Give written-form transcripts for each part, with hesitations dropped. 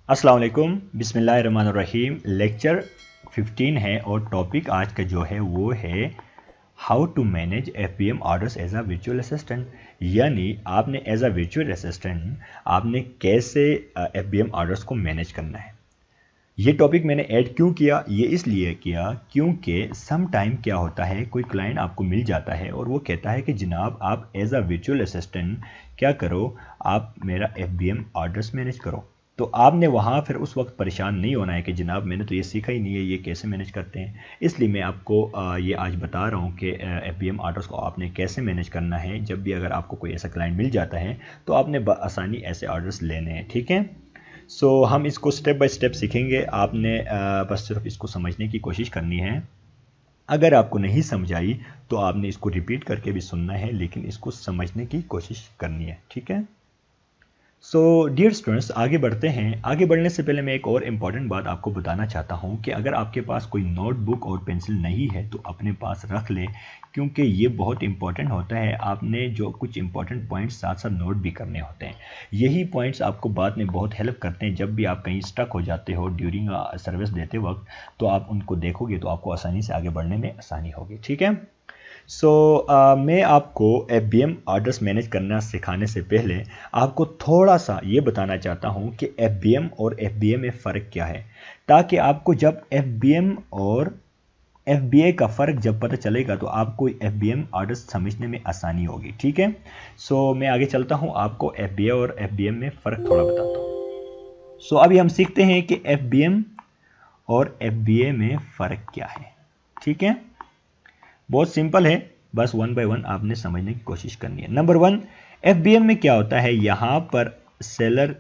अस्सलाम वालेकुम, बिस्मिल्लाहिर्रहमानिर्रहीम। लेक्चर 15 है और टॉपिक आज का जो है वो है how to manage FBM orders as a virtual assistant. यानी आपने एज अ वर्चुअल असिस्टेंट आपने कैसे एफबीएम ऑर्डर्स को मैनेज करना है। ये टॉपिक मैंने ऐड क्यों किया, ये इसलिए किया क्योंकि सम टाइम क्या होता है, कोई क्लाइंट आपको मिल जाता है और वो कहता है कि जनाब आप एज अ वर्चुअल असिस्टेंट क्या करो, आप मेरा एफबीएम ऑर्डर्स मैनेज करो। तो आपने वहाँ फिर उस वक्त परेशान नहीं होना है कि जनाब मैंने तो ये सीखा ही नहीं है, ये कैसे मैनेज करते हैं। इसलिए मैं आपको ये आज बता रहा हूँ कि एफबीएम ऑर्डर्स को आपने कैसे मैनेज करना है। जब भी अगर आपको कोई ऐसा क्लाइंट मिल जाता है तो आपने आसानी ऐसे ऑर्डर्स लेने हैं, ठीक है। सो हम इसको स्टेप बाय स्टेप सीखेंगे। आपने बस सिर्फ इसको समझने की कोशिश करनी है। अगर आपको नहीं समझ आई तो आपने इसको रिपीट करके भी सुनना है, लेकिन इसको समझने की कोशिश करनी है, ठीक है। सो डियर स्टूडेंट्स, आगे बढ़ते हैं। आगे बढ़ने से पहले मैं एक और इम्पॉर्टेंट बात आपको बताना चाहता हूं कि अगर आपके पास कोई नोटबुक और पेंसिल नहीं है तो अपने पास रख ले, क्योंकि ये बहुत इंपॉर्टेंट होता है। आपने जो कुछ इंपॉर्टेंट पॉइंट्स साथ साथ नोट भी करने होते हैं। यही पॉइंट्स आपको बाद में बहुत हेल्प करते हैं। जब भी आप कहीं स्टक हो जाते हो ड्यूरिंग सर्विस देते वक्त, तो आप उनको देखोगे तो आपको आसानी से आगे बढ़ने में आसानी होगी, ठीक है। मैं आपको एफबीएम ऑर्डर्स मैनेज करना सिखाने से पहले आपको थोड़ा सा ये बताना चाहता हूँ कि एफबीएम और एफबीए में फ़र्क क्या है, ताकि आपको जब एफबीएम और एफबीए का फ़र्क जब पता चलेगा तो आपको एफबीएम ऑर्डर्स समझने में आसानी होगी, ठीक है। मैं आगे चलता हूँ, आपको एफबीए और एफबीएम में फ़र्क थोड़ा बताता हूँ। अभी हम सीखते हैं कि एफबीएम और एफबीए में फ़र्क क्या है, ठीक है। बहुत सिंपल है, बस वन बाय वन आपने समझने की कोशिश करनी है। नंबर वन, एफबीएम में क्या होता है, यहाँ पर सेलर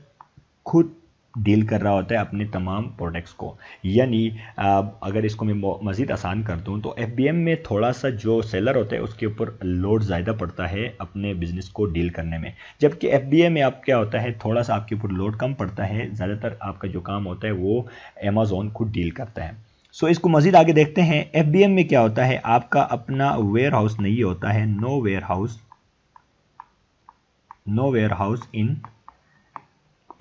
खुद डील कर रहा होता है अपने तमाम प्रोडक्ट्स को। यानी अगर इसको मैं मज़ीद आसान कर दूं तो एफबीएम में थोड़ा सा जो सेलर होता है उसके ऊपर लोड ज़्यादा पड़ता है अपने बिजनेस को डील करने में, जबकि एफबीए में आप क्या होता है, थोड़ा सा आपके ऊपर लोड कम पड़ता है। ज़्यादातर आपका जो काम होता है वो अमेज़ॉन खुद डील करता है। इसको मज़ीद आगे देखते हैं। एफबीएम में क्या होता है, आपका अपना वेयर हाउस नहीं होता है। No warehouse in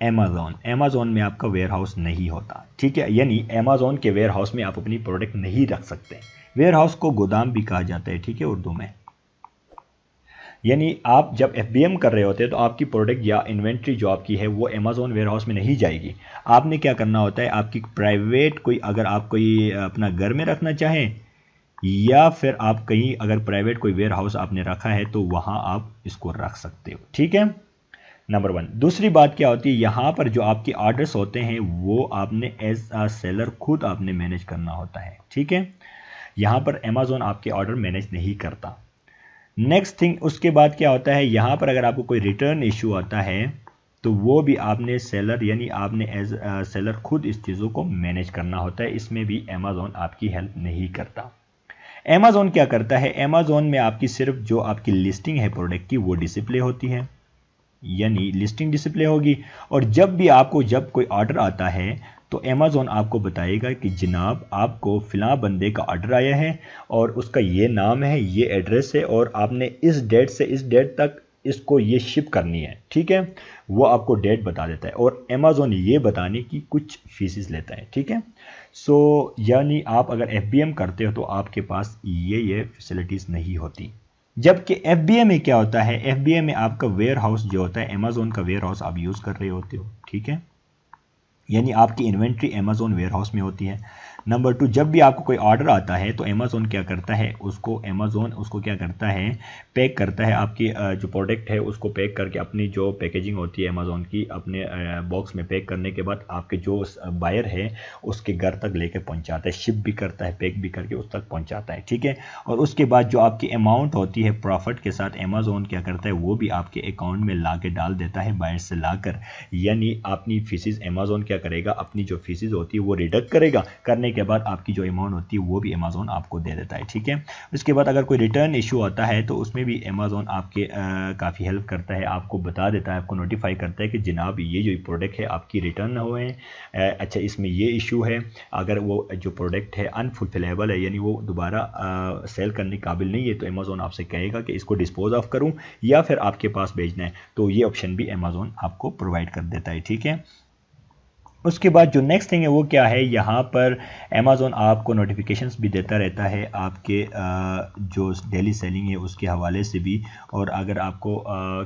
Amazon में आपका वेयर हाउस नहीं होता, ठीक है। यानी अमेज़ॉन के वेयर हाउस में आप अपनी प्रोडक्ट नहीं रख सकते। वेयर हाउस को गोदाम भी कहा जाता है, ठीक है, उर्दू में। यानी आप जब एफबीएम कर रहे होते हैं तो आपकी प्रोडक्ट या इन्वेंट्री जो आपकी है वो अमेज़ॉन वेयर हाउस में नहीं जाएगी। आपने क्या करना होता है, आपकी प्राइवेट कोई, अगर आप कोई अपना घर में रखना चाहें या फिर आप कहीं अगर प्राइवेट कोई वेयर हाउस आपने रखा है तो वहाँ आप इसको रख सकते हो, ठीक है। Number one. दूसरी बात क्या होती है, यहाँ पर जो आपके ऑर्डर्स होते हैं वो आपने एज अ सेलर खुद आपने मैनेज करना होता है, ठीक है। यहाँ पर अमेज़ॉन आपके ऑर्डर मैनेज नहीं करता। नेक्स्ट थिंग, उसके बाद क्या होता है, यहाँ पर अगर आपको कोई रिटर्न इशू आता है तो वो भी आपने सेलर यानी आपने एज सेलर खुद इस चीज़ों को मैनेज करना होता है। इसमें भी अमेज़ॉन आपकी हेल्प नहीं करता। अमेज़ॉन क्या करता है, अमेज़ॉन में आपकी सिर्फ जो आपकी लिस्टिंग है प्रोडक्ट की वो डिस्प्ले होती है, यानी लिस्टिंग डिस्प्ले होगी। और जब कोई ऑर्डर आता है तो अमेज़ॉन आपको बताएगा कि जनाब आपको फ़िलाँ बंदे का ऑर्डर आया है और उसका ये नाम है, ये एड्रेस है और आपने इस डेट से इस डेट तक इसको ये शिप करनी है, ठीक है। वो आपको डेट बता देता है और अमेज़ॉन ये बताने की कुछ फीसेस लेता है, ठीक है। यानी आप अगर एफबीएम करते हो तो आपके पास ये फैसिलिटीज़ नहीं होती। जबकि एफबीए में क्या होता है, एफबीए में आपका वेयर हाउस जो होता है अमेज़ॉन का वेयर हाउस आप यूज़ कर रहे होते हो, ठीक है। यानी आपकी इन्वेंट्री अमेज़ॉन वेयर हाउस में होती है। नंबर टू, जब भी आपको कोई ऑर्डर आता है तो अमेज़ॉन क्या करता है, उसको क्या करता है, पैक करता है। आपकी जो प्रोडक्ट है उसको पैक करके अपनी जो पैकेजिंग होती है अमेज़ॉन की, अपने बॉक्स में पैक करने के बाद आपके जो बायर है उसके घर तक लेकर पहुंचाता है, शिप भी करता है, पैक भी करके उस तक पहुंचाता है, ठीक है। और उसके बाद जो आपकी अमाउंट होती है प्रॉफिट के साथ अमेज़ॉन क्या करता है, वो भी आपके अकाउंट में ला के डाल देता है बायर से लाकर। यानी अपनी फीसिस अमेज़ॉन क्या करेगा, अपनी जो फीसिस होती है वो रिडक्ट करेगा, करने के बाद आपकी जो अमाउंट होती है वो भी अमेज़ॉन आपको दे देता है, ठीक है। उसके बाद अगर कोई रिटर्न इशू आता है तो उसमें भी अमेज़ॉन आपके काफ़ी हेल्प करता है, आपको बता देता है, आपको नोटिफाई करता है कि जनाब ये जो प्रोडक्ट है आपकी रिटर्न हुए हैं, अच्छा इसमें ये इशू है। अगर वो जो प्रोडक्ट है अनफुलफिलेबल है, यानी वो दोबारा सेल करने काबिल नहीं है, तो अमेज़ॉन आपसे कहेगा कि इसको डिस्पोज ऑफ करूँ या फिर आपके पास भेजना है, तो ये ऑप्शन भी अमेज़ॉन आपको प्रोवाइड कर देता है, ठीक है। उसके बाद जो नेक्स्ट थिंग है वो क्या है, यहाँ पर अमेज़ॉन आपको नोटिफिकेशंस भी देता रहता है आपके जो डेली सेलिंग है उसके हवाले से भी, और अगर आपको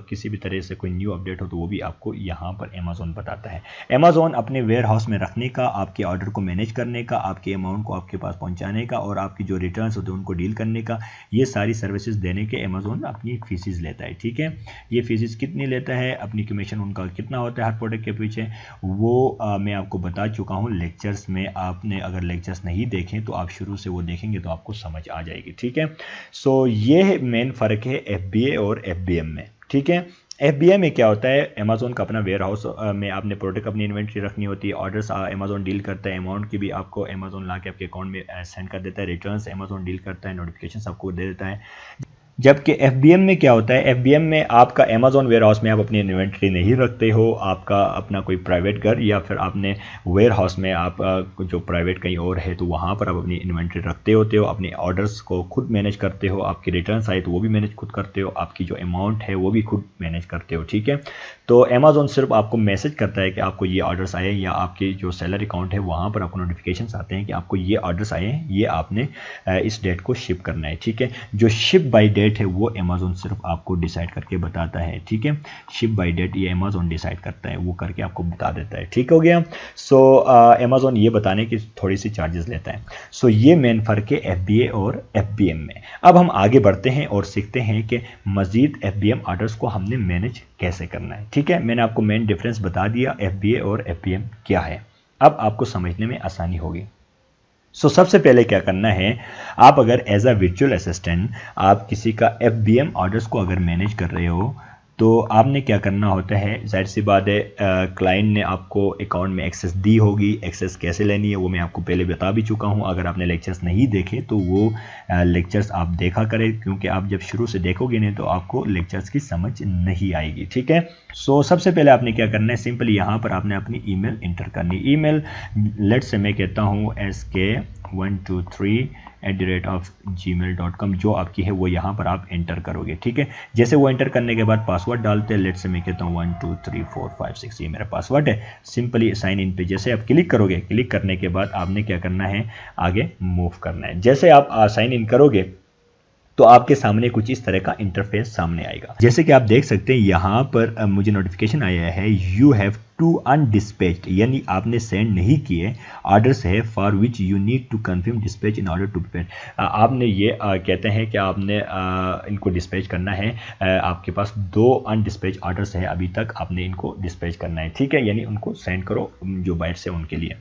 किसी भी तरह से कोई न्यू अपडेट हो तो वो भी आपको यहाँ पर अमेज़ॉन बताता है। अमेज़ॉन अपने वेयर हाउस में रखने का, आपके ऑर्डर को मैनेज करने का, आपके अमाउंट को आपके पास पहुँचाने का और आपकी जो रिटर्न्स होते हैं उनको डील करने का, ये सारी सर्विसेज देने के अमेज़ॉन अपनी फीसिस लेता है। ठीक है, ये फीसिस कितनी लेता है, अपनी कमीशन उनका कितना होता है हर प्रोडक्ट के पीछे, वो मैं आपको बता चुका हूँ लेक्चर्स में। आपने अगर लेक्चर्स नहीं देखें तो आप शुरू से वो देखेंगे तो आपको समझ आ जाएगी। ठीक है, सो ये मेन फ़र्क है FBA और FBM में। ठीक है, FBA में क्या होता है, अमेज़ॉन का अपना वेयर हाउस में आपने प्रोडक्ट अपनी इन्वेंट्री रखनी होती है, ऑर्डर्स अमेज़ॉन डील करता है, अमाउंट की भी आपको अमेज़ॉन ला के आपके अकाउंट में सेंड कर देता है, रिटर्न्स अमेज़ॉन डील करता है, नोटिफिकेशन आपको दे देता है। जबकि FBM में क्या होता है, FBM में आपका अमेज़ॉन वेयर हाउस में आप अपनी इन्वेंट्री नहीं रखते हो, आपका अपना कोई प्राइवेट घर या फिर आपने वेयर हाउस में आप जो प्राइवेट कहीं और है तो वहाँ पर आप अपनी इन्वेंट्री रखते होते हो, अपने ऑर्डर्स को खुद मैनेज करते हो, आपके रिटर्न्स आए तो वो भी मैनेज खुद करते हो, आपकी जो अमाउंट है वो भी खुद मैनेज करते हो। ठीक है, तो अमेज़ॉन सिर्फ आपको मैसेज करता है कि आपको ये ऑर्डर्स आए, या आपकी जो सेलर अकाउंट है वहाँ पर आपको नोटिफिकेशन आते हैं कि आपको ये ऑर्डर्स आए हैं, ये आपने इस डेट को शिप करना है। ठीक है, जो शिप बाई डेट है वो अमेज़ॉन सिर्फ आपको डिसाइड करके बताता है। ठीक है, शिप बाई डेट ये अमेज़ॉन डिसाइड करता है, वो करके आपको बता देता है। ठीक हो गया, सो अमेज़ॉन ये बताने की थोड़ी सी चार्जेस लेता है। सो ये मेन फ़र्क है FBA और FBM में। अब हम आगे बढ़ते हैं और सीखते हैं कि मज़ीद FBM ऑर्डर्स को हमने मैनेज कैसे करना है। ठीक है, मैंने आपको मेन डिफरेंस बता दिया FBA और FBM क्या है, अब आपको समझने में आसानी होगी। सो सबसे पहले क्या करना है, आप अगर एज अ वर्चुअल असिस्टेंट आप किसी का FBM ऑर्डर्स को अगर मैनेज कर रहे हो तो आपने क्या करना होता है, जाहिर सी बात है क्लाइंट ने आपको अकाउंट में एक्सेस दी होगी, एक्सेस कैसे लेनी है वो मैं आपको पहले बता भी चुका हूँ। अगर आपने लेक्चर्स नहीं देखे तो वो लेक्चर्स आप देखा करें, क्योंकि आप जब शुरू से देखोगे नहीं तो आपको लेक्चर्स की समझ नहीं आएगी। ठीक है, सो सबसे पहले आपने क्या करना है, सिंपली यहाँ पर आपने अपनी ईमेल इंटर करनी। ईमेल लेट्स से मैं कहता हूँ SK123@gmail.com जो आपकी है वो यहाँ पर आप एंटर करोगे। ठीक है, जैसे वो एंटर करने के बाद पासवर्ड डालते हैं, लेट्स से मैं कहता हूँ 12345 ये मेरा पासवर्ड है। सिंपली साइन इन पे जैसे आप क्लिक करोगे, क्लिक करने के बाद आपने क्या करना है, आगे मूव करना है। जैसे आप साइन इन करोगे तो आपके सामने कुछ इस तरह का इंटरफेस सामने आएगा। जैसे कि आप देख सकते हैं यहाँ पर मुझे नोटिफिकेशन आया है यू हैव टू अनडिस्पैच्ड, यानी आपने सेंड नहीं किए ऑर्डर्स है for which you need to confirm dispatch in order to prepare. आपने ये कहते हैं कि आपने इनको डिस्पैच करना है, आपके पास 2 अनडिस्पैच ऑर्डर्स है अभी तक, आपने इनको डिस्पैच करना है। ठीक है, यानी उनको सेंड करो जो बाइट से उनके लिए।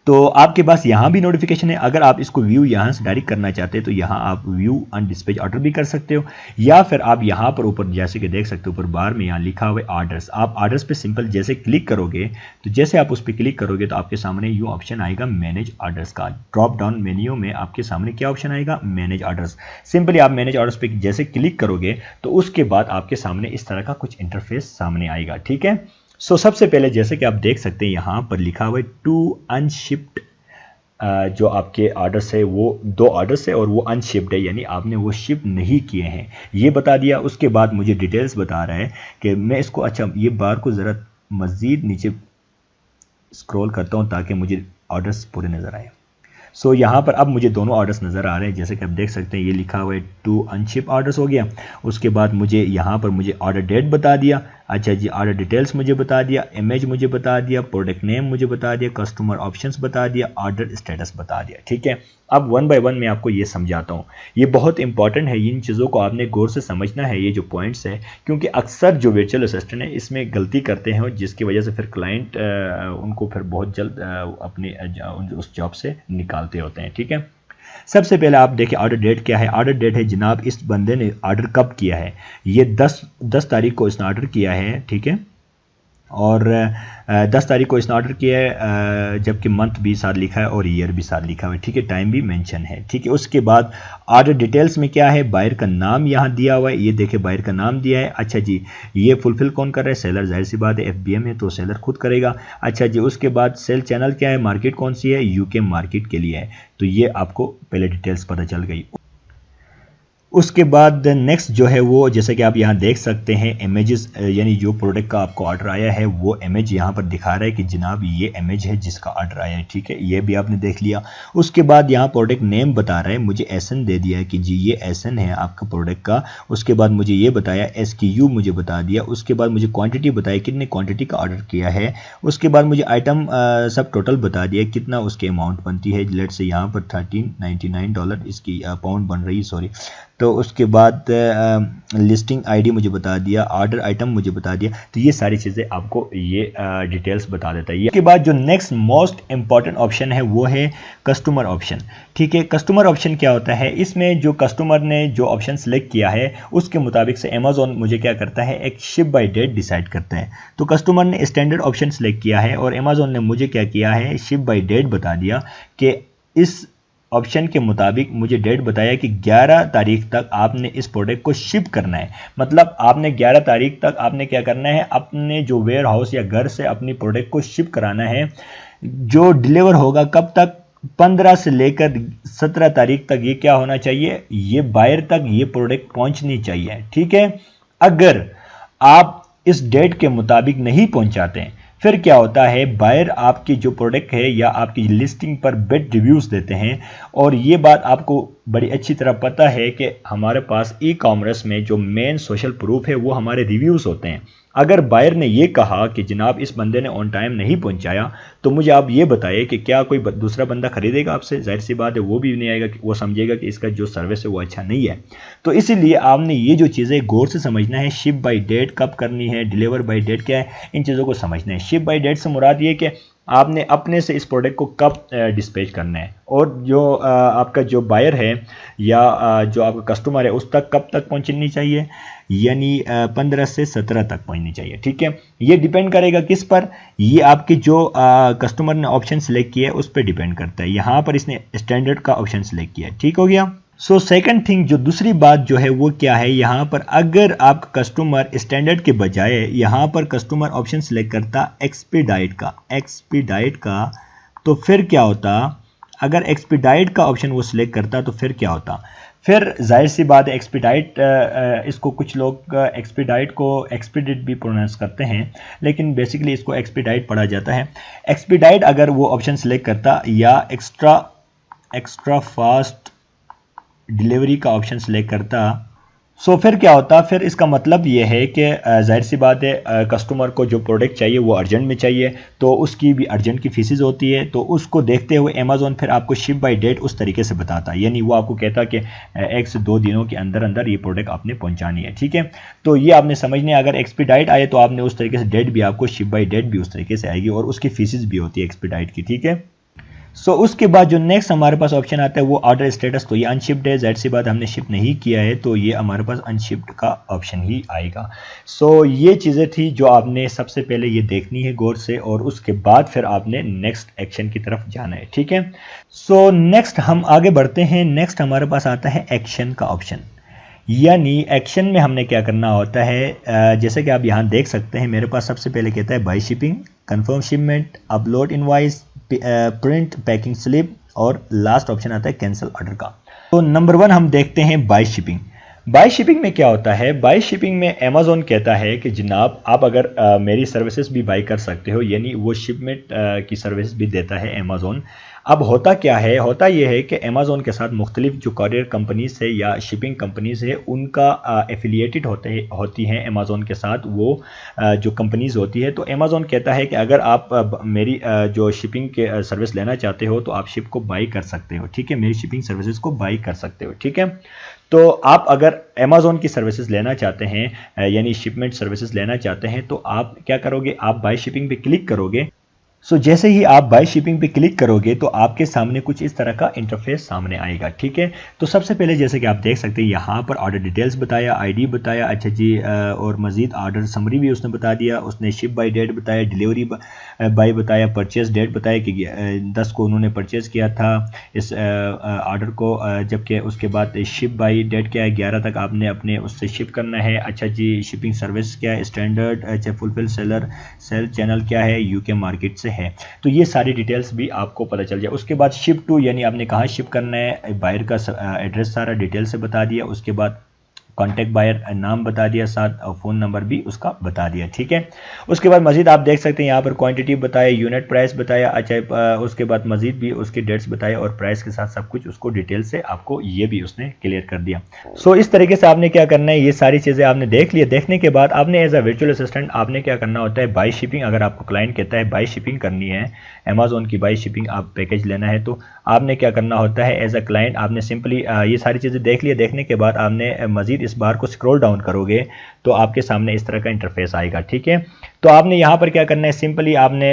तो आपके पास यहाँ भी नोटिफिकेशन है, अगर आप इसको व्यू यहाँ से डायरेक्ट करना चाहते हैं तो यहाँ आप व्यू अनडिस्पैच ऑर्डर भी कर सकते हो, या फिर आप यहाँ पर ऊपर जैसे कि देख सकते हो ऊपर बार में यहाँ लिखा हुआ है ऑर्डर्स, आप ऑर्डर्स पे सिंपल जैसे क्लिक करोगे तो जैसे आप उस पर क्लिक करोगे तो आपके सामने ये ऑप्शन आएगा मैनेज ऑर्डर्स का। ड्रॉप डाउन मेन्यू में आपके सामने क्या ऑप्शन आएगा, मैनेज ऑर्डर्स। सिंपली आप मैनेज ऑर्डर्स पे जैसे क्लिक करोगे तो उसके बाद आपके सामने इस तरह का कुछ इंटरफेस सामने आएगा। ठीक है, सो सबसे पहले जैसे कि आप देख सकते हैं यहाँ पर लिखा हुआ है टू अनशिप्ड, जो आपके ऑर्डर्स है वो 2 ऑर्डर्स है और वो अनशिप्ड है, यानी आपने वो शिप नहीं किए हैं, ये बता दिया। उसके बाद मुझे डिटेल्स बता रहा है कि मैं इसको, अच्छा ये बार को ज़रा मज़ीद नीचे स्क्रॉल करता हूँ ताकि मुझे ऑर्डर्स पूरे नज़र आए। सो यहाँ पर अब मुझे दोनों ऑर्डर्स नज़र आ रहे हैं, जैसे कि आप देख सकते हैं ये लिखा हुआ है 2 अनशिप ऑर्डर्स हो गया। उसके बाद मुझे यहाँ पर मुझे ऑर्डर डेट बता दिया, अच्छा जी ऑर्डर डिटेल्स मुझे बता दिया, इमेज मुझे बता दिया, प्रोडक्ट नेम मुझे बता दिया, कस्टमर ऑप्शंस बता दिया, ऑर्डर स्टेटस बता दिया। ठीक है, अब 1 बाय 1 मैं आपको ये समझाता हूँ, ये बहुत इंपॉर्टेंट है, इन चीज़ों को आपने गौर से समझना है ये जो पॉइंट्स है, क्योंकि अक्सर जो वर्चुअल असिस्टेंट है इसमें गलती करते हैं जिसकी वजह से फिर क्लाइंट उनको फिर बहुत जल्द अपने उस जॉब से निकालते होते हैं। ठीक है, सबसे पहले आप देखिए ऑर्डर डेट क्या है। ऑर्डर डेट है जनाब इस बंदे ने ऑर्डर कब किया है, ये 10 तारीख को इसने ऑर्डर किया है। ठीक है, और 10 तारीख को इसने ऑर्डर किया है, जबकि मंथ भी साथ लिखा है और ईयर भी साथ लिखा हुआ है। ठीक है, टाइम भी मेंशन है। ठीक है, उसके बाद ऑर्डर डिटेल्स में क्या है, बायर का नाम यहाँ दिया हुआ है, ये देखिए बायर का नाम दिया है। अच्छा जी, ये फुलफिल कौन कर रहा है, सेलर, जाहिर सी बात है FBM है तो सेलर खुद करेगा। अच्छा जी, उसके बाद सेल चैनल क्या है, मार्केट कौन सी है, UK मार्केट के लिए है, तो ये आपको पहले डिटेल्स पता चल गई। उसके बाद नेक्स्ट जो है वो जैसे कि आप यहाँ देख सकते हैं इमेजेस, यानी जो प्रोडक्ट का आपको ऑर्डर आया है वो इमेज यहाँ पर दिखा रहा है कि जनाब ये इमेज है जिसका ऑर्डर आया है, ठीक है, ये भी आपने देख लिया। उसके बाद यहाँ प्रोडक्ट नेम बता रहा है, मुझे एसएन दे दिया है कि जी ये एसएन है आपका प्रोडक्ट का। उसके बाद मुझे ये बताया SKU मुझे बता दिया। उसके बाद मुझे क्वान्टिटी बताई कितने क्वान्टिटी का ऑर्डर किया है। उसके बाद मुझे आइटम सब टोटल बता दिया कितना उसकी अमाउंट बनती है। लेट से यहाँ पर $13.99 इसकी पाउंड बन रही है, सॉरी। तो उसके बाद लिस्टिंग आईडी मुझे बता दिया, ऑर्डर आइटम मुझे बता दिया। तो ये सारी चीज़ें आपको ये डिटेल्स बता देता है। इसके बाद जो नेक्स्ट मोस्ट इंपॉर्टेंट ऑप्शन है वो है कस्टमर ऑप्शन, ठीक है। कस्टमर ऑप्शन क्या होता है, इसमें जो कस्टमर ने जो ऑप्शन सेलेक्ट किया है उसके मुताबिक से अमेज़ॉन मुझे क्या करता है, एक शिप बाय डेट डिसाइड करता है। तो कस्टमर ने स्टैंडर्ड ऑप्शन सेलेक्ट किया है और अमेज़ॉन ने मुझे क्या किया है, शिप बाय डेट बता दिया कि इस ऑप्शन के मुताबिक मुझे डेट बताया कि 11 तारीख तक आपने इस प्रोडक्ट को शिप करना है। मतलब आपने 11 तारीख तक आपने क्या करना है, अपने जो वेयर हाउस या घर से अपनी प्रोडक्ट को शिप कराना है। जो डिलीवर होगा कब तक, 15 से लेकर 17 तारीख तक ये क्या होना चाहिए, ये बायर तक ये प्रोडक्ट पहुंचनी चाहिए, ठीक है। अगर आप इस डेट के मुताबिक नहीं पहुंचाते हैं फिर क्या होता है, बायर आपकी जो प्रोडक्ट है या आपकी लिस्टिंग पर बैड रिव्यूज़ देते हैं। और ये बात आपको बड़ी अच्छी तरह पता है कि हमारे पास ई कॉमर्स में जो मेन सोशल प्रूफ है वो हमारे रिव्यूज़ होते हैं। अगर बायर ने ये कहा कि जनाब इस बंदे ने ऑन टाइम नहीं पहुंचाया, तो मुझे आप ये बताइए कि क्या कोई दूसरा बंदा खरीदेगा आपसे? जाहिर सी बात है वो भी नहीं आएगा, कि वो समझेगा कि इसका जो सर्विस है वो अच्छा नहीं है। तो इसीलिए आपने ये जो चीज़ें गौर से समझना है, शिप बाय डेट कब करनी है, डिलीवर बाय डेट क्या है, इन चीज़ों को समझना है। शिप बाय डेट से मुराद ये कि आपने अपने से इस प्रोडक्ट को कब डिस्पैच करना है, और जो आपका जो बायर है या जो आपका कस्टमर है उस तक कब तक पहुंचनी चाहिए, यानी 15 से 17 तक पहुंचनी चाहिए, ठीक है। ये डिपेंड करेगा किस पर, ये आपके जो कस्टमर ने ऑप्शन सेलेक्ट किया है उस पर डिपेंड करता है। यहाँ पर इसने स्टैंडर्ड का ऑप्शन सेलेक्ट किया है, ठीक हो गया। सो सेकंड थिंग, जो दूसरी बात जो है वो क्या है, यहाँ पर अगर आपका कस्टमर स्टैंडर्ड के बजाय यहाँ पर कस्टमर ऑप्शन सेलेक्ट करता एक्सपीडाइट का, तो फिर क्या होता, अगर एक्सपीडाइट का ऑप्शन वो सिलेक्ट करता तो फिर क्या होता, फिर जाहिर सी बात है एक्सपीडाइट, इसको कुछ लोग एक्सपीडाइट को एक्सपीडिट भी प्रोनाउंस करते हैं, लेकिन बेसिकली इसको एक्सपीडाइट पढ़ा जाता है। एक्सपीडाइट अगर वो ऑप्शन सेलेक्ट करता या एक्स्ट्रा फास्ट डिलीवरी का ऑप्शन सेलेक्ट करता, सो फिर क्या होता, फिर इसका मतलब ये है कि जाहिर सी बात है कस्टमर को जो प्रोडक्ट चाहिए वो अर्जेंट में चाहिए, तो उसकी भी अर्जेंट की फीसिस होती है। तो उसको देखते हुए अमेज़ॉन फिर आपको शिप बाय डेट उस तरीके से बताता है, यानी वो आपको कहता कि 1 से 2 दिनों के अंदर अंदर ये प्रोडक्ट आपने पहुंचानी है, ठीक है। तो ये आपने समझना है, अगर एक्सपीडाइट आए तो आपने उस तरीके से डेट भी आपको शिप बाय डेट भी उस तरीके से आएगी और उसकी फीसिस भी होती है एक्सपीडाइट की, ठीक है। सो उसके बाद जो नेक्स्ट हमारे पास ऑप्शन आता है वो ऑर्डर स्टेटस। तो ये अनशिप्ड है, ज़ाहिर सी बात हमने शिप नहीं किया है तो ये हमारे पास अनशिप्ड का ऑप्शन ही आएगा। सो ये चीज़ें थी जो आपने सबसे पहले ये देखनी है गौर से, और उसके बाद फिर आपने नेक्स्ट एक्शन की तरफ जाना है, ठीक है। सो नेक्स्ट हम आगे बढ़ते हैं। नेक्स्ट हमारे पास आता है एक्शन का ऑप्शन, यानी एक्शन में हमने क्या करना होता है। जैसे कि आप यहाँ देख सकते हैं मेरे पास सबसे पहले कहता है buy shipping, confirm shipment, upload invoice, print packing slip, और लास्ट ऑप्शन आता है कैंसिल ऑर्डर का। तो नंबर 1 हम देखते हैं बाय शिपिंग। बाय शिपिंग में क्या होता है, बाय शिपिंग में अमेज़ॉन कहता है कि जनाब आप अगर मेरी सर्विसेज भी बाय कर सकते हो, यानी वो शिपमेंट की सर्विस भी देता है अमेज़ॉन। अब होता क्या है, होता यह है कि अमेज़ॉन के साथ मुख्तलिफ जो कॉरियर कंपनीज है या शिपिंग कंपनीज है उनका एफिलिएटेड होती हैं अमेज़ॉन के साथ वो जो कंपनीज होती है। तो अमेज़ॉन कहता है कि अगर आप मेरी जो शिपिंग के सर्विस लेना चाहते हो तो आप शिप को बाई कर सकते हो, ठीक है, मेरी शिपिंग सर्विसेज को बाई कर सकते हो, ठीक है। तो आप अगर अमेज़ॉन की सर्विसेज लेना चाहते हैं यानी शिपमेंट सर्विसेज लेना चाहते हैं तो आप क्या करोगे, आप बाय शिपिंग पे क्लिक करोगे। सो जैसे ही आप बाय शिपिंग पे क्लिक करोगे तो आपके सामने कुछ इस तरह का इंटरफेस सामने आएगा, ठीक है। तो सबसे पहले जैसे कि आप देख सकते हैं यहाँ पर ऑर्डर डिटेल्स बताया, आईडी बताया, अच्छा जी, और मजीद ऑर्डर समरी भी उसने बता दिया, उसने शिप बाय डेट बताया, डिलीवरी बाय बताया, परचेज डेट बताया कि 10 को उन्होंने परचेज़ किया था इस ऑर्डर को, जबकि उसके बाद शिप बाय डेट क्या है, 11 तक आपने अपने उससे शिप करना है। अच्छा जी, शिपिंग सर्विस क्या है, स्टैंडर्ड, अच्छा फुलफिल सेल चैनल क्या है, यूके मार्केट से है, तो ये सारी डिटेल्स भी आपको पता चल जाए। उसके बाद शिप टू, यानी आपने कहाँ शिप करना है, बायर का एड्रेस सारा डिटेल से बता दिया। उसके बाद कॉन्टैक्ट बायर नाम बता दिया, साथ फ़ोन नंबर भी उसका बता दिया, ठीक है। उसके बाद मजीद आप देख सकते हैं यहाँ पर क्वांटिटी बताया, यूनिट प्राइस बताया, अच्छा उसके बाद मजीद भी उसके डेट्स बताए और प्राइस के साथ सब कुछ उसको डिटेल से आपको ये भी उसने क्लियर कर दिया। सो इस तरीके से आपने क्या करना है, ये सारी चीज़ें आपने देख लिया। देखने के बाद आपने एज अ वर्चुअल असिस्टेंट आपने क्या करना होता है, बाई शिपिंग, अगर आपको क्लाइंट कहता है बाई शिपिंग करनी है, अमेजोन की बाई शिपिंग आप पैकेज लेना है, तो आपने क्या करना होता है एज अ क्लाइंट, आपने सिंपली ये सारी चीज़ें देख लिया। देखने के बाद आपने मजीद इस बार को स्क्रॉल डाउन करोगे तो आपके सामने इस तरह का इंटरफेस आएगा, ठीक है। तो आपने यहाँ पर क्या करना है, सिंपली आपने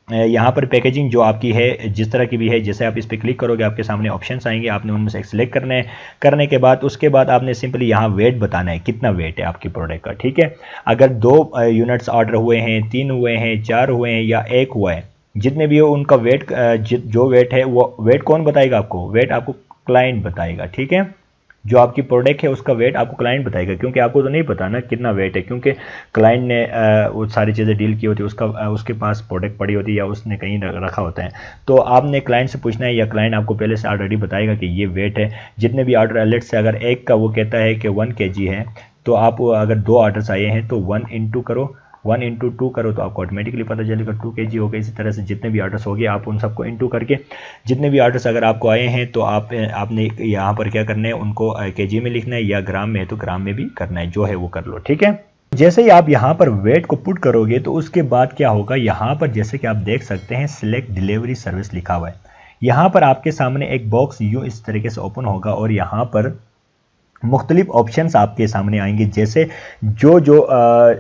यहाँ पर पैकेजिंग जो आपकी है जिस तरह की भी है, जैसे आप इस पर क्लिक करोगे आपके सामने ऑप्शंस आएंगे, आपने उनमें से सिलेक्ट करना है। करने के बाद उसके बाद आपने सिंपली यहाँ वेट बताना है, कितना वेट है आपकी प्रोडक्ट का, ठीक है। अगर 2 यूनिट्स ऑर्डर हुए हैं, 3 हुए हैं, 4 हुए हैं या 1 हुआ है, जितने भी हो उनका वेट, जो वेट है वो वेट कौन बताएगा आपको, वेट आपको क्लाइंट बताएगा, ठीक है। जो आपकी प्रोडक्ट है उसका वेट आपको क्लाइंट बताएगा, क्योंकि आपको तो नहीं पता ना कितना वेट है, क्योंकि क्लाइंट ने वो सारी चीज़ें डील की होती है, उसके पास प्रोडक्ट पड़ी होती है या उसने कहीं रखा होता है। तो आपने क्लाइंट से पूछना है या क्लाइंट आपको पहले से ऑलरेडी बताएगा कि ये वेट है। जितने भी ऑर्डर लेट से अगर एक का वो कहता है कि 1 kg है, तो आप अगर 2 ऑर्डर्स आए हैं तो 1 × करो, 1 × 2 करो तो आपको ऑटोमेटिकली पता चलेगा 2 kg हो गया। इसी तरह से जितने भी ऑर्डर्स हो गए आप उन सबको इंटू करके, जितने भी ऑर्डर्स अगर आपको आए हैं तो आपने यहाँ पर क्या करना है, उनको kg में लिखना है, या ग्राम में है तो ग्राम में भी करना है, जो है वो कर लो, ठीक है। जैसे ही आप यहाँ पर वेट को पुट करोगे तो उसके बाद क्या होगा, यहाँ पर जैसे कि आप देख सकते हैं सिलेक्ट डिलीवरी सर्विस लिखा हुआ है। यहाँ पर आपके सामने एक बॉक्स यूँ इस तरीके से ओपन होगा और यहाँ पर मुख्तलिफ ऑप्शंस आपके सामने आएंगे, जैसे जो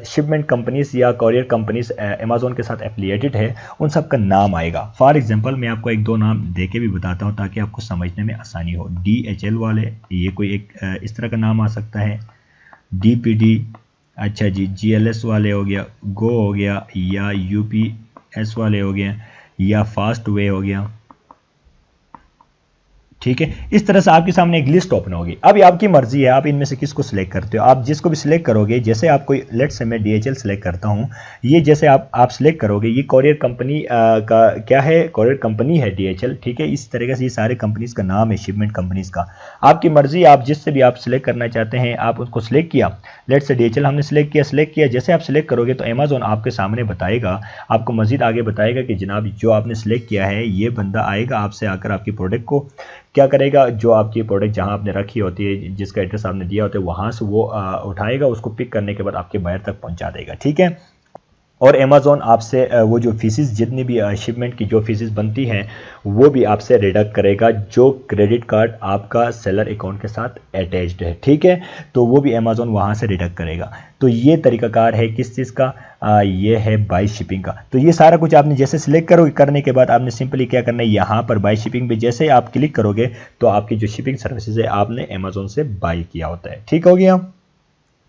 शिपमेंट कंपनीज या कॉरियर कंपनीज अमेजोन के साथ एफिलिएटेड है उन सब का नाम आएगा। फॉर एग्जांपल मैं आपको 1-2 नाम दे के भी बताता हूँ ताकि आपको समझने में आसानी हो। DHL वाले, ये कोई एक इस तरह का नाम आ सकता है। DPD, अच्छा जी, GLS वाले हो गया, गो हो गया, या UPS वाले हो गया, या फास्ट वे हो गया, ठीक है। इस तरह से आपके सामने एक लिस्ट ओपन होगी। अब ये आपकी मर्जी है, आप इनमें से किसको सिलेक्ट करते हो। आप जिसको भी सिलेक्ट करोगे, जैसे आप कोई लेट से मैं DHL सिलेक्ट करता हूं, ये जैसे आप सिलेक्ट करोगे, ये कॉरियर कंपनी का क्या है, कॉरियर कंपनी है DHL, ठीक है। इस तरीके से ये सारे कंपनीज का नाम है, शिपमेंट कंपनीज का। आपकी मर्जी, आप जिससे भी आप सिलेक्ट करना चाहते हैं आप उसको सिलेक्ट किया। लेट से DHL हमने सिलेक्ट किया। जैसे आप सिलेक्ट करोगे तो अमेजोन आपके सामने बताएगा, आपको मजीद आगे बताएगा कि जनाब जो आपने सिलेक्ट किया है ये बंदा आएगा आपसे, आकर आपकी प्रोडक्ट को क्या करेगा, जो आपकी प्रोडक्ट जहां आपने रखी होती है, जिसका एड्रेस आपने दिया होता है, वहां से वो उठाएगा, उसको पिक करने के बाद आपके बायर तक पहुंचा देगा, ठीक है। और अमेजोन आपसे वो जो फीसिस, जितनी भी शिपमेंट की जो फीसिस बनती हैं वो भी आपसे रिडक्ट करेगा, जो क्रेडिट कार्ड आपका सेलर अकाउंट के साथ अटैच्ड है, ठीक है। तो वो भी अमेजोन वहाँ से रिडक्ट करेगा। तो ये तरीकाकार है किस चीज़ का, ये है बाई शिपिंग का। तो ये सारा कुछ आपने जैसे सिलेक्ट करोगे, करने के बाद आपने सिंपली क्या करना है, यहाँ पर बाई शिपिंग पे जैसे आप क्लिक करोगे तो आपकी जो शिपिंग सर्विसेज है आपने अमेजोन से बाई किया होता है, ठीक हो गया।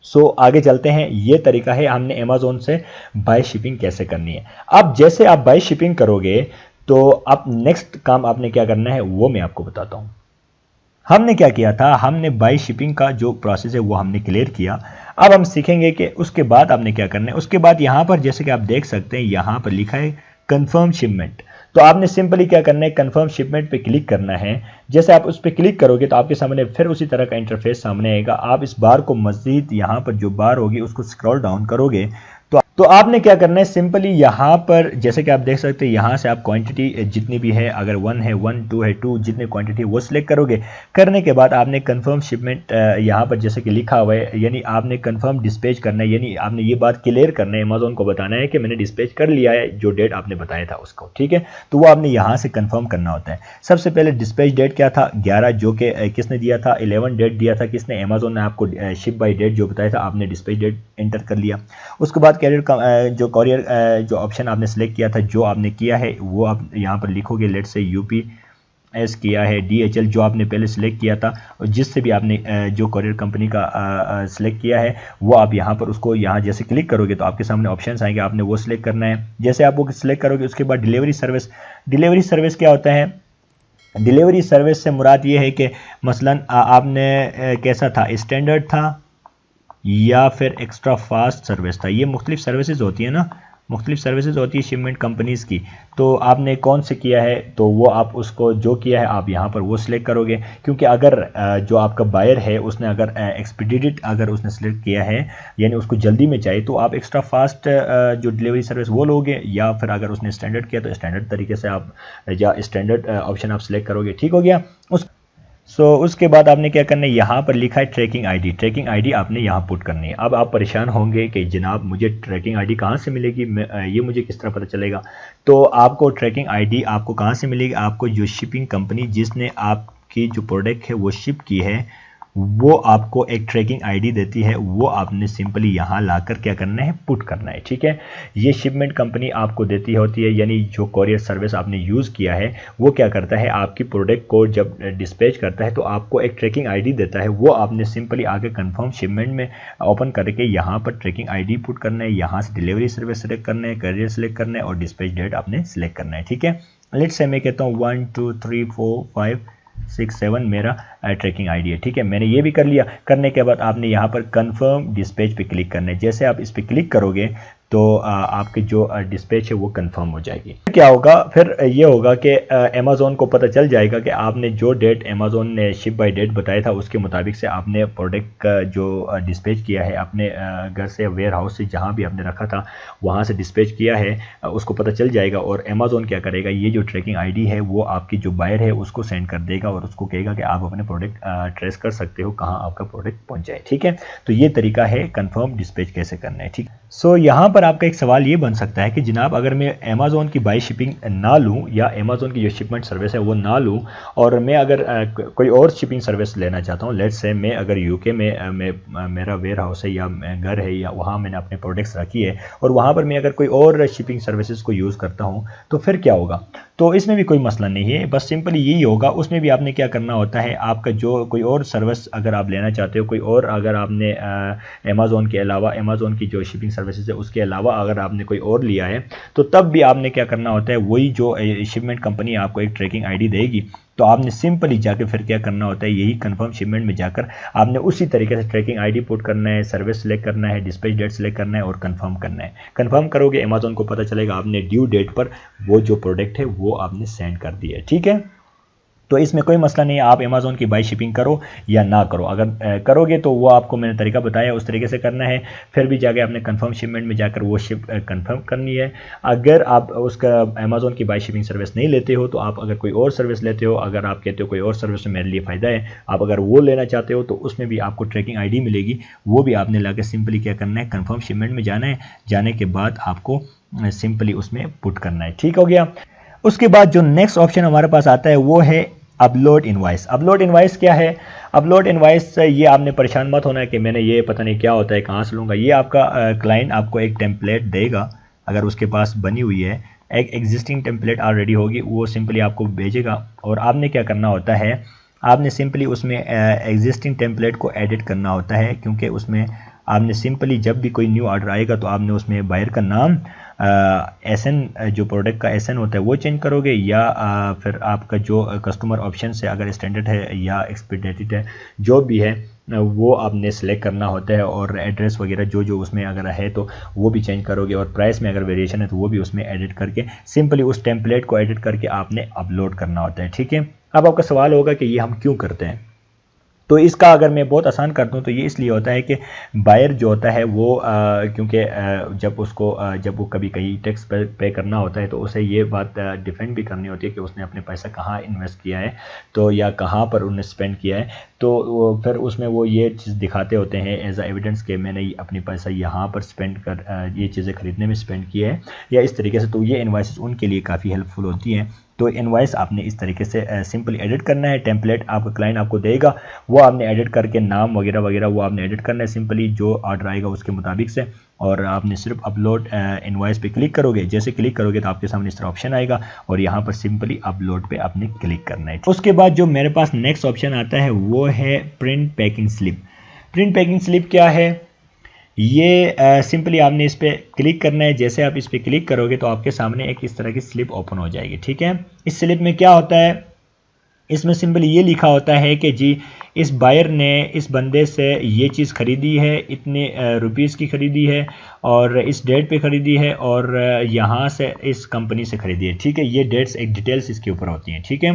सो आगे चलते हैं। ये तरीका है हमने अमेजोन से बाय शिपिंग कैसे करनी है। अब जैसे आप बाय शिपिंग करोगे तो अब नेक्स्ट काम आपने क्या करना है वो मैं आपको बताता हूं। हमने क्या किया था, हमने बाय शिपिंग का जो प्रोसेस है वो हमने क्लियर किया। अब हम सीखेंगे कि उसके बाद आपने क्या करना है। उसके बाद यहां पर जैसे कि आप देख सकते हैं यहां पर लिखा है कंफर्म शिपमेंट। तो आपने सिंपली क्या करना है, कंफर्म शिपमेंट पे क्लिक करना है। जैसे आप उस पर क्लिक करोगे तो आपके सामने फिर उसी तरह का इंटरफेस सामने आएगा। आप इस बार को मजीद यहाँ पर जो बार होगी उसको स्क्रॉल डाउन करोगे तो आपने क्या करना है, सिंपली यहाँ पर जैसे कि आप देख सकते हैं यहाँ से आप क्वांटिटी जितनी भी है, अगर 1 है 1, 2 है 2, जितनी क्वांटिटी वो सिलेक्ट करोगे। करने के बाद आपने कंफर्म शिपमेंट यहाँ पर जैसे कि लिखा हुआ है, यानी आपने कंफर्म डिस्पैच करना है, यानी आपने ये बात क्लियर करना है, अमेजोन को बताना है कि मैंने डिस्पैच कर लिया है जो डेट आपने बताया था उसको, ठीक है। तो वो आपने यहाँ से कंफर्म करना होता है। सबसे पहले डिस्पैच डेट क्या था, 11, जो कि किसने दिया था, 11 डेट दिया था किसने, अमेजोन ने आपको शिप बाई डेट जो बताया था आपने डिस्पैच डेट एंटर कर लिया। उसके बाद कैरियर जो कॉरियर जो ऑप्शन आपने सेलेक्ट किया था, जो आपने किया है वो आप यहाँ पर लिखोगे। लेट से UPS किया है, DHL जो आपने पहले सेलेक्ट किया था, और जिससे भी आपने जो कॉरियर कंपनी का सेलेक्ट किया है वो आप यहाँ पर उसको यहाँ जैसे क्लिक करोगे तो आपके सामने ऑप्शंस आएंगे, आपने वो सिलेक्ट करना है। जैसे आप वो सिलेक्ट करोगे उसके बाद डिलीवरी सर्विस। डिलीवरी सर्विस क्या होता है, डिलीवरी सर्विस से मुराद ये है कि मसलन आपने कैसा था, स्टैंडर्ड था या फिर एक्स्ट्रा फास्ट सर्विस था। ये मुख्तलिफ सर्विसेज होती है ना, मुख्तलिफ सर्विसेज होती है शिपमेंट कंपनीज़ की, तो आपने कौन से किया है तो वो आप उसको जो किया है आप यहाँ पर वो सिलेक्ट करोगे, क्योंकि अगर जो आपका बायर है उसने अगर एक्सपीडिटेड अगर उसने सिलेक्ट किया है यानी उसको जल्दी में चाहिए तो आप एक्स्ट्रा फास्ट जो डिलीवरी सर्विस वो लोगे, या फिर अगर उसने स्टैंडर्ड किया तो स्टैंडर्ड तरीके से आप या स्टैंडर्ड ऑप्शन आप सिलेक्ट करोगे। ठीक हो गया। उसके बाद आपने क्या करना है, यहाँ पर लिखा है ट्रैकिंग आईडी, ट्रैकिंग आईडी आपने यहाँ पुट करनी है। अब आप परेशान होंगे कि जनाब मुझे ट्रैकिंग आईडी कहाँ से मिलेगी, ये मुझे किस तरह पता चलेगा। तो आपको ट्रैकिंग आईडी आपको कहाँ से मिलेगी, आपको जो शिपिंग कंपनी जिसने आपकी जो प्रोडक्ट है वो शिप की है वो आपको एक ट्रैकिंग आईडी देती है, वो आपने सिंपली यहाँ लाकर क्या करना है, पुट करना है। ठीक है, ये शिपमेंट कंपनी आपको देती होती है, यानी जो कोरियर सर्विस आपने यूज़ किया है वो क्या करता है, आपकी प्रोडक्ट को जब डिस्पैच करता है तो आपको एक ट्रैकिंग आईडी देता है, वो आपने सिंपली आगे कंफर्म शिपमेंट में ओपन करके यहाँ पर ट्रैकिंग आईडी पुट करना है, यहाँ से डिलीवरी सर्विस सेलेक्ट करना है, करियर सेलेक्ट करना है और डिस्पैच डेट आपने सेलेक्ट करना है। ठीक है, लेट्स से मैं कहता हूँ 1 2 3 4 5 6 7 मेरा ट्रैकिंग आईडी है। ठीक है, मैंने ये भी कर लिया। करने के बाद आपने यहाँ पर कंफर्म डिस्पैच पे क्लिक करना है। जैसे आप इस पर क्लिक करोगे तो आपकी जो डिस्पैच है वो कंफर्म हो जाएगी। क्या होगा फिर, ये होगा कि अमेज़ॉन को पता चल जाएगा कि आपने जो डेट अमेज़ॉन ने शिप बाय डेट बताया था उसके मुताबिक से आपने प्रोडक्ट का जो डिस्पैच किया है अपने घर से वेयर हाउस से जहाँ भी आपने रखा था वहाँ से डिस्पैच किया है, उसको पता चल जाएगा। और अमेज़ॉन क्या करेगा, ये जो ट्रैकिंग आईडी है वो आपकी जो बायर है उसको सेंड कर देगा और उसको कहेगा कि आप अपने प्रोडक्ट ट्रेस कर सकते हो कहाँ आपका प्रोडक्ट पहुँच जाए। ठीक है, तो ये तरीका है कंफर्म डिस्पैच कैसे करना है। ठीक, सो यहाँ पर आपका एक सवाल ये बन सकता है कि जनाब अगर मैं अमेज़ॉन की बाई शिपिंग ना लूँ या अमेज़ॉन की जो शिपमेंट सर्विस है वो ना लूँ और मैं अगर कोई और शिपिंग सर्विस लेना चाहता हूँ, लेट्स से मैं अगर यूके में मेरा वेयर हाउस है या घर है या वहाँ मैंने अपने प्रोडक्ट्स रखी है और वहाँ पर मैं अगर कोई और शिपिंग सर्विसेज को यूज़ करता हूँ तो फिर क्या होगा। तो इसमें भी कोई मसला नहीं है, बस सिंपली यही होगा। उसमें भी आपने क्या करना होता है, आपका जो कोई और सर्विस अगर आप लेना चाहते हो, कोई और अगर आपने अमेज़ॉन के अलावा अमेज़ॉन की जो शिपिंग सर्विसेज है उसके अलावा अगर आपने कोई और लिया है तो तब भी आपने क्या करना होता है, वही जो शिपमेंट कंपनी आपको एक ट्रैकिंग आईडी देगी तो आपने सिंपली जाकर फिर क्या करना होता है, यही कंफर्म शिपमेंट में जाकर आपने उसी तरीके से ट्रैकिंग आईडी पुट करना है, सर्विस सेलेक्ट करना है, डिस्पैच डेट सेलेक्ट करना है और कंफर्म करना है। कंफर्म करोगे अमेज़ॉन को पता चलेगा आपने ड्यू डेट पर वो जो प्रोडक्ट है वो आपने सेंड कर दिया है। ठीक है, तो इसमें कोई मसला नहीं है, आप अमेज़ॉन की बाई शिपिंग करो या ना करो। अगर करोगे तो वो आपको मैंने तरीका बताया उस तरीके से करना है, फिर भी जाके आपने कंफर्म शिपमेंट में जाकर वो शिप कंफर्म करनी है। अगर आप उसका अमेज़ॉन की बाई शिपिंग सर्विस नहीं लेते हो तो आप अगर कोई और सर्विस लेते हो, अगर आप कहते हो कोई और सर्विस में मेरे लिए फ़ायदा है, आप अगर वो लेना चाहते हो तो उसमें भी आपको ट्रैकिंग आईडी मिलेगी, वो भी आपने लाकर सिंपली क्या करना है, कंफर्म शिपमेंट में जाना है, जाने के बाद आपको सिंपली उसमें पुट करना है। ठीक हो गया। उसके बाद जो नेक्स्ट ऑप्शन हमारे पास आता है वो है अपलोड इनवॉइस। अपलोड इनवॉइस क्या है, अपलोड इनवॉइस ये आपने परेशान मत होना है कि मैंने ये पता नहीं क्या होता है, कहाँ से लूँगा। ये आपका क्लाइंट आपको एक टेम्पलेट देगा, अगर उसके पास बनी हुई है एक एग्जिस्टिंग टेम्पलेट ऑलरेडी होगी, वो सिंपली आपको भेजेगा और आपने क्या करना होता है, आपने सिंपली उसमें एग्जिस्टिंग टेम्पलेट को एडिट करना होता है, क्योंकि उसमें आपने सिंपली जब भी कोई न्यू ऑर्डर आएगा तो आपने उसमें बायर का नाम एसएन जो प्रोडक्ट का एसएन होता है वो चेंज करोगे, या फिर आपका जो कस्टमर ऑप्शन है अगर स्टैंडर्ड है या एक्सपीडिटेड है जो भी है वो आपने सेलेक्ट करना होता है, और एड्रेस वगैरह जो जो उसमें अगर है तो वो भी चेंज करोगे, और प्राइस में अगर वेरिएशन है तो वो भी उसमें एडिट करके सिंपली उस टेम्पलेट को एडिट करके आपने अपलोड करना होता है। ठीक है, अब आपका सवाल होगा कि ये हम क्यों करते हैं, तो इसका अगर मैं बहुत आसान कर दूं तो ये इसलिए होता है कि बायर जो होता है वो क्योंकि जब वो कभी कहीं टैक्स पे करना होता है तो उसे ये बात डिफेंड भी करनी होती है कि उसने अपने पैसा कहाँ इन्वेस्ट किया है तो या कहाँ पर उन्हें स्पेंड किया है, तो फिर उसमें वो ये चीज़ दिखाते होते हैं एज आ एविडेंस कि मैंने अपनी पैसा यहाँ पर स्पेंड कर ये चीज़ें खरीदने में स्पेंड किया है या इस तरीके से। तो ये इनवॉइसेस उनके लिए काफ़ी हेल्पफुल होती हैं। तो इनवॉइस आपने इस तरीके से सिंपली एडिट करना है, टेम्पलेट आपका क्लाइंट आपको देगा वो आपने एडिट करके नाम वगैरह वगैरह वो आपने एडिट करना है सिंपली जो ऑर्डर आएगा उसके मुताबिक से, और आपने सिर्फ अपलोड इनवॉइस पे क्लिक करोगे। जैसे क्लिक करोगे तो आपके सामने इस तरह ऑप्शन आएगा और यहाँ पर सिंपली अपलोड पे आपने क्लिक करना है। उसके बाद जो मेरे पास नेक्स्ट ऑप्शन आता है वो है print packing slip. Print packing slip क्या है, ये सिंपली आपने इस पर क्लिक करना है। जैसे आप इस पर क्लिक करोगे तो आपके सामने एक इस तरह की स्लिप ओपन हो जाएगी। ठीक है, इस स्लिप में क्या होता है, इसमें सिंपल ये लिखा होता है कि जी इस बायर ने इस बंदे से ये चीज़ ख़रीदी है, इतने रुपीस की ख़रीदी है और इस डेट पे ख़रीदी है और यहाँ से इस कंपनी से ख़रीदी है। ठीक है, ये डेट्स एक डिटेल्स इसके ऊपर होती हैं। ठीक है,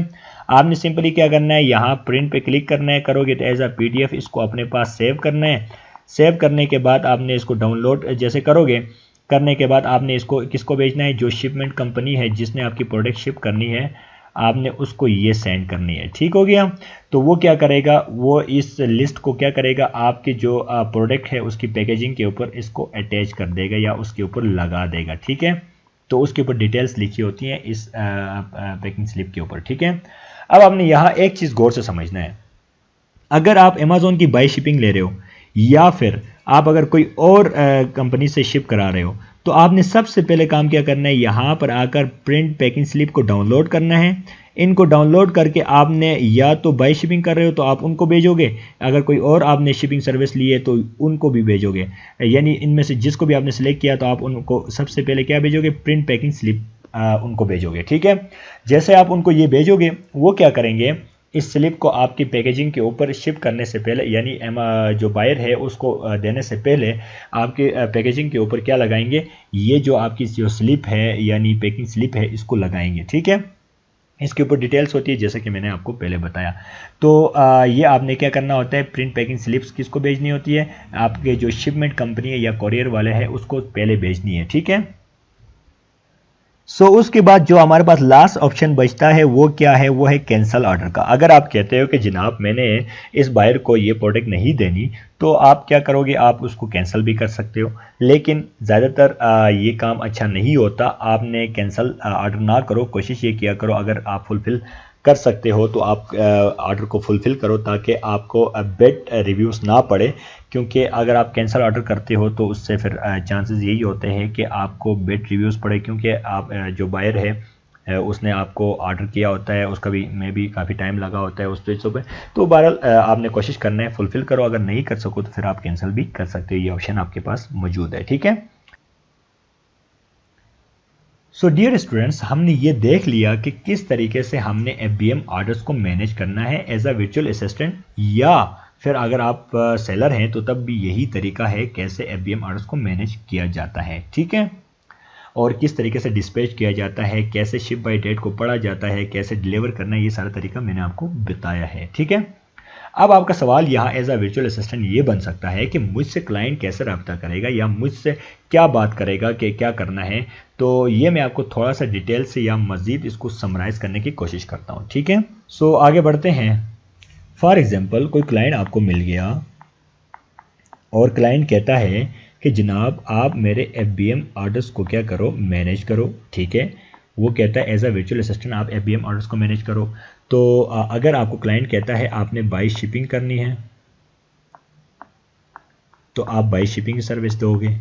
आपने सिंपली क्या करना है, यहाँ प्रिंट पे क्लिक करना है, करोगे तो एज अ PDF इसको अपने पास सेव करना है। सेव करने के बाद आपने इसको डाउनलोड जैसे करोगे, करने के बाद आपने इसको किसको भेजना है, जो शिपमेंट कंपनी है जिसने आपकी प्रोडक्ट शिप करनी है, आपने उसको ये सेंड करनी है। ठीक हो गया, तो वो क्या करेगा, वो इस लिस्ट को क्या करेगा, आपकी जो प्रोडक्ट है उसकी पैकेजिंग के ऊपर इसको अटैच कर देगा या उसके ऊपर लगा देगा। ठीक है, तो उसके ऊपर डिटेल्स लिखी होती हैं इस पैकिंग स्लिप के ऊपर। ठीक है, अब आपने यहाँ एक चीज़ गौर से समझना है, अगर आप अमेज़ॉन की बाय शिपिंग ले रहे हो या फिर आप अगर कोई और कंपनी से शिप करा रहे हो, तो आपने सबसे पहले काम क्या करना है, यहाँ पर आकर प्रिंट पैकिंग स्लिप को डाउनलोड करना है। इनको डाउनलोड करके आपने या तो बाय शिपिंग कर रहे हो तो आप उनको भेजोगे, अगर कोई और आपने शिपिंग सर्विस ली है तो उनको भी भेजोगे, यानी इनमें से जिसको भी आपने सेलेक्ट किया तो आप उनको सबसे पहले क्या भेजोगे, प्रिंट पैकिंग स्लिप उनको भेजोगे। ठीक है, जैसे आप उनको ये भेजोगे, वो क्या करेंगे, इस स्लिप को आपकी पैकेजिंग के ऊपर शिप करने से पहले, यानी जो बायर है उसको देने से पहले आपके पैकेजिंग के ऊपर क्या लगाएंगे, ये जो आपकी जो स्लिप है यानी पैकिंग स्लिप है इसको लगाएंगे। ठीक है, इसके ऊपर डिटेल्स होती है जैसे कि मैंने आपको पहले बताया। तो ये आपने क्या करना होता है, प्रिंट पैकिंग स्लिप्स किसको भेजनी होती है, आपके जो शिपमेंट कंपनी है या कोरियर वाले हैं उसको पहले भेजनी है। ठीक है, सो उसके बाद जो हमारे पास लास्ट ऑप्शन बचता है वो क्या है, वो है कैंसल ऑर्डर का। अगर आप कहते हो कि जनाब मैंने इस बायर को ये प्रोडक्ट नहीं देनी, तो आप क्या करोगे, आप उसको कैंसिल भी कर सकते हो, लेकिन ज़्यादातर ये काम अच्छा नहीं होता। आपने कैंसिल ऑर्डर ना करो, कोशिश ये किया करो अगर आप फुलफ़िल कर सकते हो तो आप ऑर्डर को फुलफ़िल करो ताकि आपको बैड रिव्यूज़ ना पड़े, क्योंकि अगर आप कैंसिल ऑर्डर करते हो तो उससे फिर चांसेस यही होते हैं कि आपको बैड रिव्यूज़ पड़े, क्योंकि आप जो बायर है उसने आपको ऑर्डर किया होता है, उसका भी में भी काफ़ी टाइम लगा होता है उस चीज़ों पे। तो बहरहाल आपने कोशिश करना है फुलफ़िल करो, अगर नहीं कर सको तो फिर आप कैंसिल भी कर सकते हो, ये ऑप्शन आपके पास मौजूद है। ठीक है, सो डियर स्टूडेंट्स, हमने ये देख लिया कि किस तरीके से हमने FBM ऑर्डर्स को मैनेज करना है एज अ वर्चुअल असिस्टेंट, या फिर अगर आप सेलर हैं तो तब भी यही तरीका है कैसे FBM ऑर्डर्स को मैनेज किया जाता है। ठीक है, और किस तरीके से डिस्पैच किया जाता है, कैसे शिप बाय डेट को पढ़ा जाता है, कैसे डिलीवर करना है, ये सारा तरीका मैंने आपको बताया है। ठीक है, अब आपका सवाल यहाँ एज अ वर्चुअल असिस्टेंट ये बन सकता है कि मुझसे क्लाइंट कैसे रब्ता करेगा या मुझसे क्या बात करेगा कि क्या करना है। तो ये मैं आपको थोड़ा सा डिटेल से या मज़ीद इसको समराइज़ करने की कोशिश करता हूँ। ठीक है, सो आगे बढ़ते हैं। फॉर एग्जांपल कोई क्लाइंट आपको मिल गया और क्लाइंट कहता है कि जनाब आप मेरे FBM ऑर्डर्स को क्या करो, मैनेज करो। ठीक है, वो कहता है एज अ वर्चुअल असिस्टेंट आप FBM ऑर्डर्स को मैनेज करो। तो अगर आपको क्लाइंट कहता है आपने बाय शिपिंग करनी है तो आप बाय शिपिंग की सर्विस दोगे।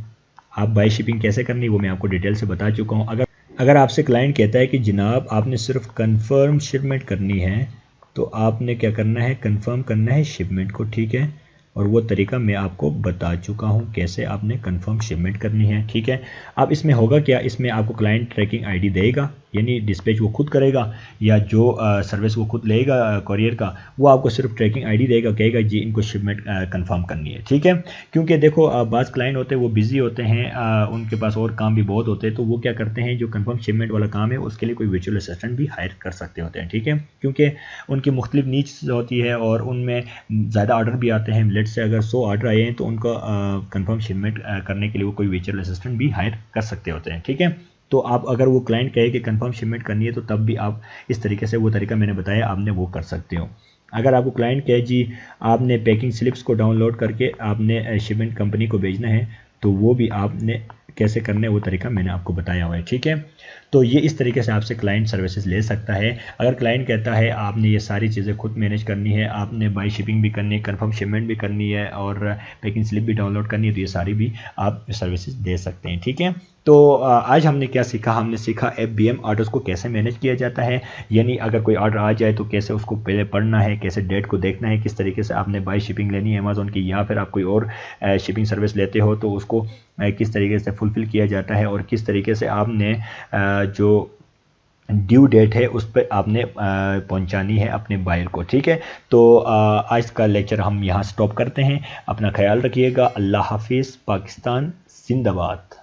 आप बाय शिपिंग कैसे करनी वो मैं आपको डिटेल से बता चुका हूँ। अगर आपसे क्लाइंट कहता है कि जनाब आपने सिर्फ कंफर्म शिपमेंट करनी है तो आपने क्या करना है, कंफर्म करना है शिपमेंट को। ठीक है, और वो तरीका मैं आपको बता चुका हूँ कैसे आपने कंफर्म शिपमेंट करनी है। ठीक है, अब इसमें होगा क्या, इसमें आपको क्लाइंट ट्रैकिंग आईडी देगा, यानी डिस्पैच वो खुद करेगा या जो सर्विस वो खुद लेगा कॉरियर का, वो आपको सिर्फ ट्रैकिंग आईडी देगा, कहेगा जी इनको शिपमेंट कंफर्म करनी है। ठीक है, क्योंकि देखो बाज़ क्लाइंट होते हैं वो बिज़ी होते हैं, उनके पास और काम भी बहुत होते हैं, तो वो क्या करते हैं जो कंफर्म शिपमेंट वाला काम है उसके लिए कोई वर्चुअल असिस्टेंट भी हायर कर सकते होते हैं। ठीक है, क्योंकि उनकी मुख्तलिफ नीड्स होती है और उनमें ज़्यादा ऑर्डर भी आते हैं। लेट से अगर 100 ऑर्डर आए हैं तो उनका कंफर्म शिपमेंट करने के लिए वो कोई वर्चुअल असिस्टेंट भी हायर कर सकते होते हैं। ठीक है, तो आप अगर वो क्लाइंट कहे कि कंफर्म शिपमेंट करनी है तो तब भी आप इस तरीके से, वो तरीका मैंने बताया, आपने वो कर सकते हो। अगर आपको क्लाइंट कहे जी आपने पैकिंग स्लिप्स को डाउनलोड करके आपने शिपमेंट कंपनी को भेजना है, तो वो भी आपने कैसे करना है वो तरीका मैंने आपको बताया हुआ है। ठीक है, तो ये इस तरीके से आपसे क्लाइंट सर्विसेज ले सकता है। अगर क्लाइंट कहता है आपने ये सारी चीज़ें खुद मैनेज करनी है, आपने बाय शिपिंग भी करनी है, कंफर्म शिपमेंट भी करनी है और पैकिंग स्लिप भी डाउनलोड करनी है, तो ये सारी भी आप सर्विसेज दे सकते हैं। ठीक है, तो आज हमने क्या सीखा, हमने सीखा FBM ऑर्डर्स को कैसे मैनेज किया जाता है, यानी अगर कोई ऑर्डर आ जाए तो कैसे उसको पहले पढ़ना है, कैसे डेट को देखना है, किस तरीके से आपने बाय शिपिंग लेनी है अमेज़ॉन की, या फिर आप कोई और शिपिंग सर्विस लेते हो तो उसको किस तरीके से फुलफ़िल किया जाता है, और किस तरीके से आपने जो ड्यू डेट है उस पर आपने पहुंचानी है अपने बायर को। ठीक है, तो आज का लेक्चर हम यहाँ स्टॉप करते हैं। अपना ख्याल रखिएगा। अल्लाह हाफिज़। पाकिस्तान जिंदाबाद।